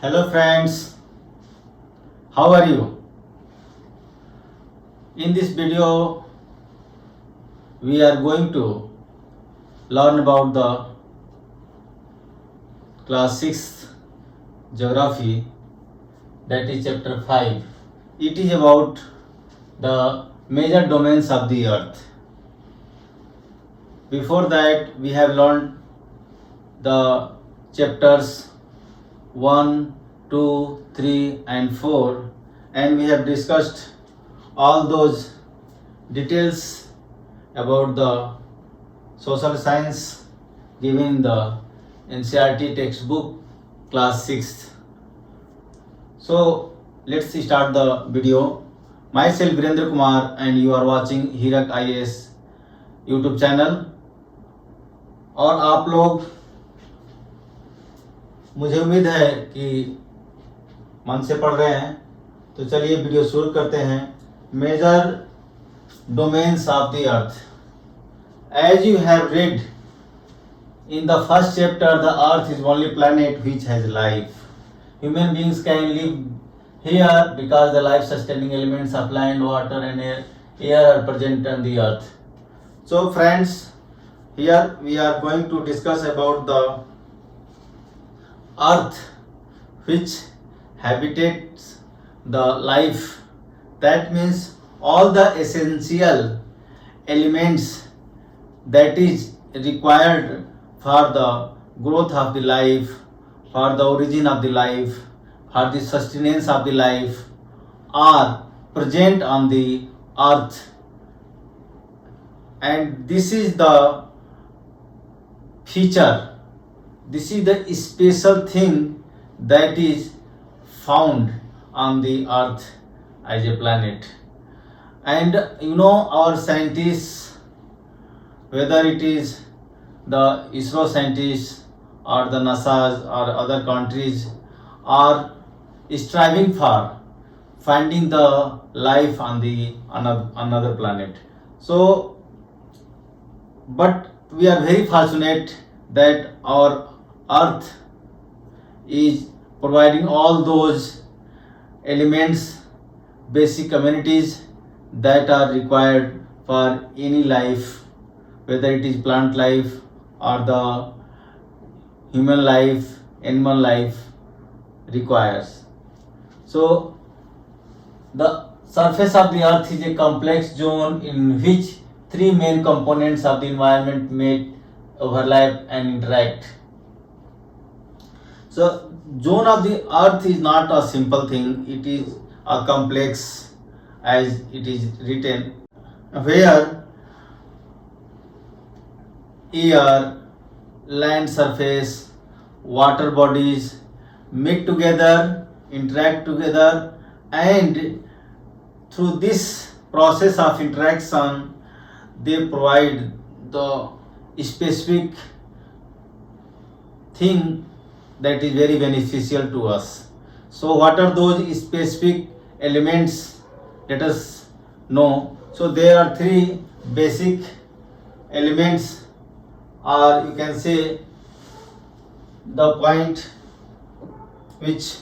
Hello friends, how are you? In this video, we are going to learn about the class 6 geography, that is chapter 5. It is about the major domains of the earth. Before that, we have learned the chapters 1, 2, 3 and 4, and we have discussed all those details about the social science given in the NCERT textbook class 6. So let's start the video. Myself Virendra Kumar and you are watching हीरक IAS YouTube channel. और आप लोग, मुझे उम्मीद है कि मन से पढ़ रहे हैं, तो चलिए वीडियो शुरू करते हैं. Major domains of the earth. As you have read in the first chapter, the earth is only planet which has life. Human beings can live here because the life sustaining elements of land, water and air are present on the earth. So friends, here we are going to discuss about the earth which habitates the life. That means all the essential elements that is required for the growth of the life, for the origin of the life, for the sustenance of the life are present on the earth. And this is the feature, this is the special thing that is found on the earth as a planet. And you know, our scientists, whether it is the ISRO scientists or the NASA's or other countries, are striving for finding the life on the another planet. So, but we are very fortunate that our earth is providing all those elements, basic communities that are required for any life, whether it is plant life or the human life, animal life requires. So the surface of the earth is a complex zone in which three main components of the environment meet, overlap and interact. So zone of the earth is not a simple thing, it is a complex, as it is written, where air, land surface, water bodies meet together, interact together, and through this process of interaction they provide the specific thing that is very beneficial to us. So what are those specific elements? Let us know. So there are three basic elements, or you can say the point which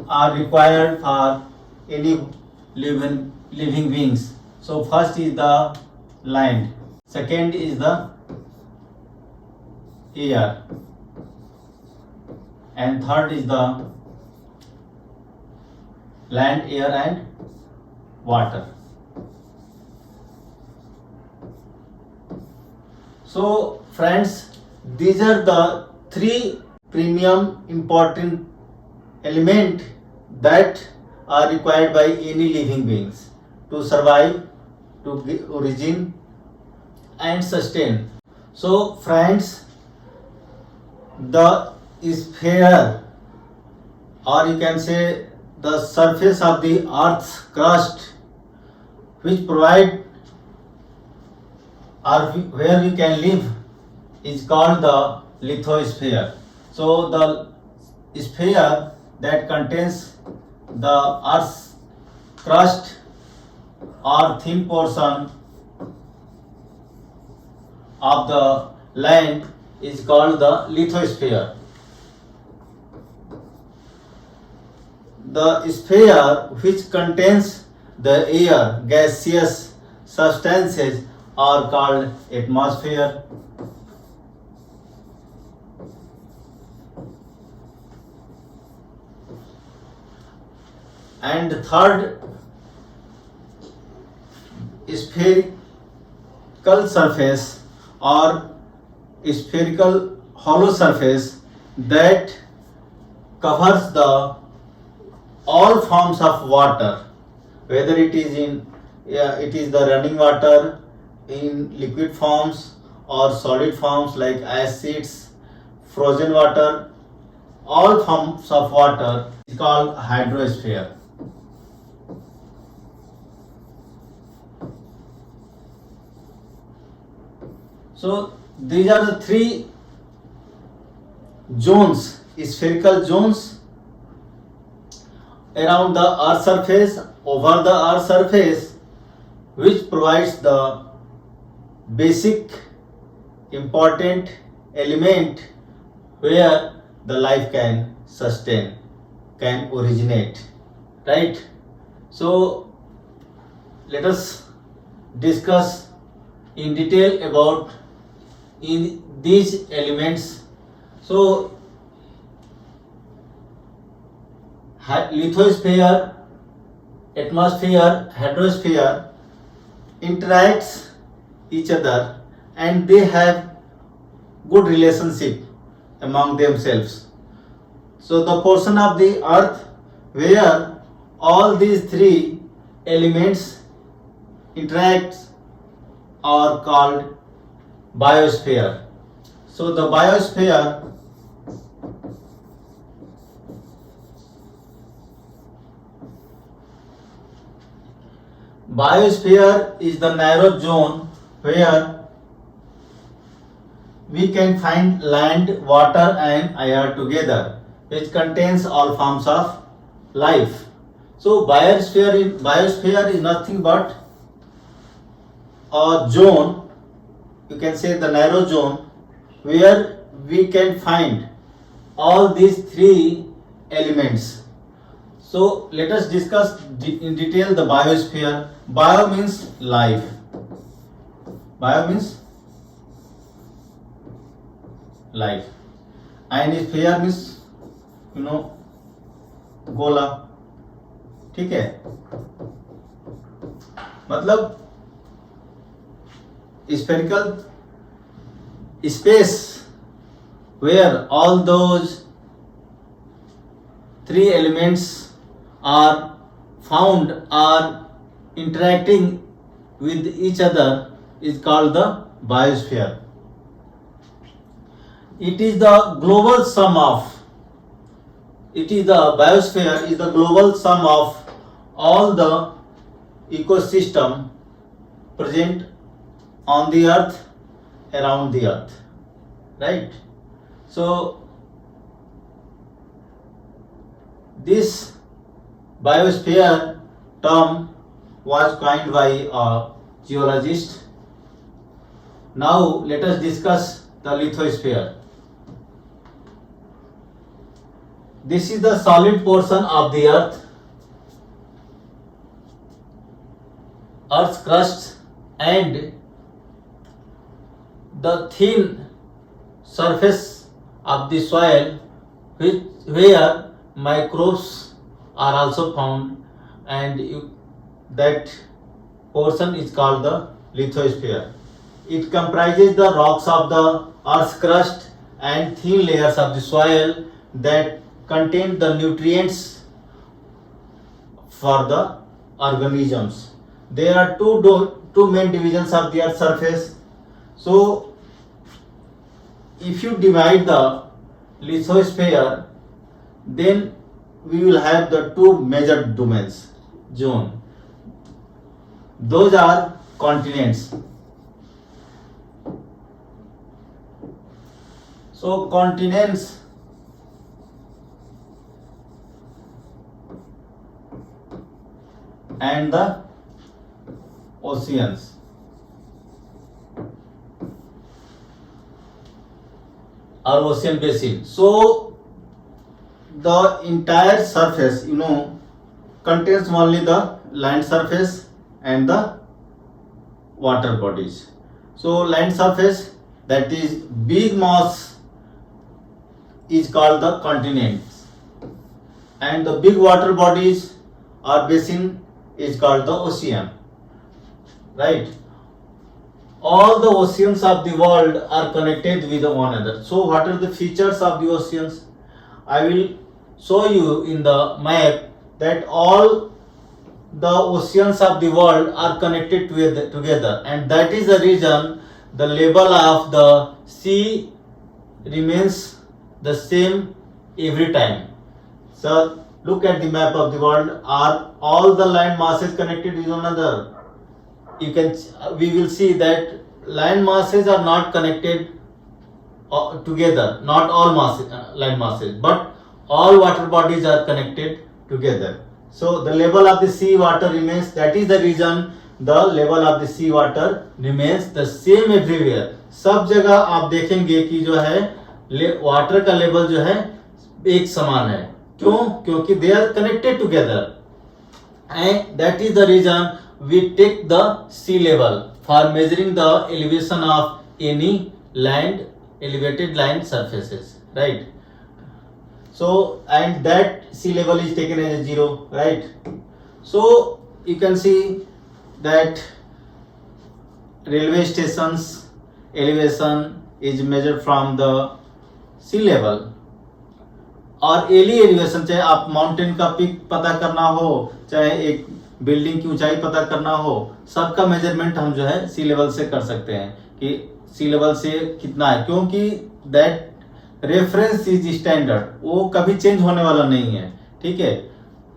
are required for any living beings. So first is the land, second is the air, and third is the land, air and water. So friends, these are the three premium important elements that are required by any living beings to survive, to give origin and sustain. So friends, the sphere, or you can say the surface of the earth's crust, which provide or where we can live, is called the lithosphere. So the sphere that contains the earth's crust or thin portion of the land is called the lithosphere. The sphere which contains the air, gaseous substances are called atmosphere. And the third spherical surface or spherical hollow surface that covers the all forms of water, whether it is it is the running water in liquid forms or solid forms like acids, frozen water, all forms of water is called hydrosphere. So these are the three zones, spherical zones around the earth surface, over the earth surface, which provides the basic important element where the life can sustain, can originate, right? So let us discuss in detail about in these elements. So lithosphere, atmosphere, hydrosphere interacts each other and they have good relationship among themselves. So the portion of the earth where all these three elements interact are called biosphere. So the biosphere is the narrow zone where we can find land, water and air together, which contains all forms of life. So biosphere is nothing but a zone, you can say the narrow zone, where we can find all these three elements. So let us discuss in detail the biosphere. Bio means life. Bio means life. And sphere means गोला. ठीक है, मतलब spherical space where all those three elements are found, are interacting with each other, is called the biosphere. It is the global sum of, biosphere is the global sum of all the ecosystem present on the earth, around the earth, right? So this biosphere term was coined by a geologist. Now let us discuss the lithosphere. This is the solid portion of the earth's crust, and the thin surface of the soil where microbes are also found, and that portion is called the lithosphere. It comprises the rocks of the earth's crust and thin layers of the soil that contain the nutrients for the organisms. There are two main divisions of the earth's surface. So if you divide the lithosphere, then we will have the two major domains, zone. Those are continents. So continents and the oceans. or ocean basin. So the entire surface, contains only the land surface and the water bodies. So land surface, that is big mass, is called the continents, and the big water bodies or basin is called the ocean, right? All the oceans of the world are connected with one another. So what are the features of the oceans? I will show you in the map that all the oceans of the world are connected together, and that is the reason the level of the sea remains the same every time. So look at the map of the world. Are all the land masses connected with one another? We will see that land masses are not connected together, not all land masses, but all water bodies are connected together. So the level of the sea water remains, that is the reason the level of the sea water remains the same everywhere. सब जगह आप देखेंगे कि जो है water का level जो है एक समान है. क्यों? क्योंकि they are connected together, and that is the reason we take the sea level for measuring the elevation of any elevated land surfaces, right? So and that sea level is taken as a 0, right? So you can see that railway stations elevation is measured from the sea level. और Eli elevation, चाहे आप mountain का pick पता करना हो, चाहे एक building की ऊंचाई पता करना हो, सबका मेजरमेंट हम जो है सी लेवल से कर सकते हैं कि सी लेवल से कितना है, क्योंकि दैट रेफरेंस इज स्टैंडर्ड, वो कभी चेंज होने वाला नहीं है. ठीक है,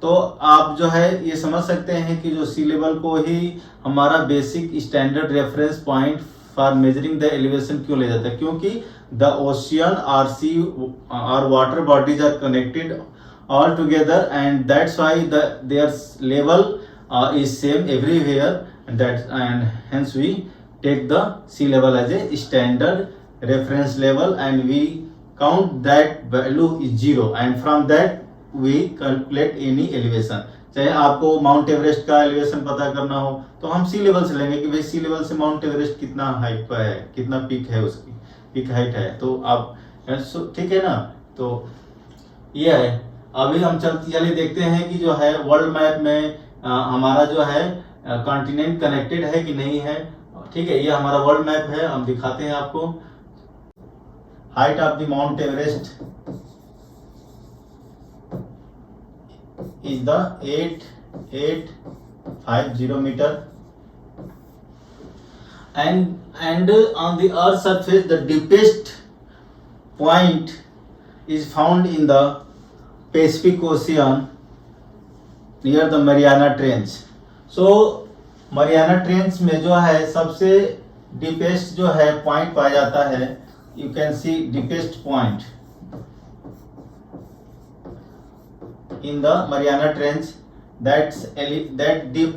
तो आप जो है ये समझ सकते हैं कि जो सी लेवल को ही हमारा basic standard reference point for measuring the elevation क्यों ले जाता है, क्योंकि द ओशियन आर सी और water bodies are connected all together, and that's why their level is same everywhere, and hence we take the sea level as a standard reference level, and we count that value is 0, and from that we calculate any elevation. चाहे आपको mount Everest का elevation पता करना हो तो हम सी level से लेंगे कि भाई सी लेवल से माउंट एवरेस्ट कितना हाइट पर है, कितना पीक है, उसकी पीक हाइट है, तो आप ठीक है ना. तो ये है. अभी हम चलिए देखते हैं कि जो है वर्ल्ड मैप में हमारा जो है कॉन्टिनेंट कनेक्टेड है कि नहीं है. ठीक है, ये हमारा वर्ल्ड मैप है, हम दिखाते हैं आपको. Height of the Mount Everest is the 8850 meter, and on the earth surface the deepest point is found in the Pacific Ocean near the Mariana Trench. So Mariana Trench में जो है सबसे deepest जो है point पाया जाता है. You can see deepest point in the Mariana Trench. That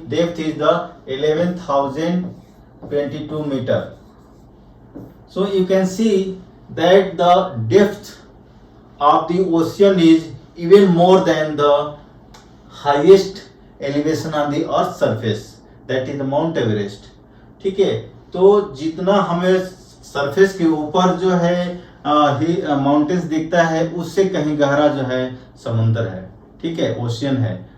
depth is the 11,022 meter. So you can see that the depth of the ocean is even more than the highest elevation on the earth surface, that is the Mount Everest. ठीक है, तो जितना हमें surface के ऊपर जो है mountains दिखता है उससे कहीं गहरा जो है समुद्र है. ठीक है, ओशियन है.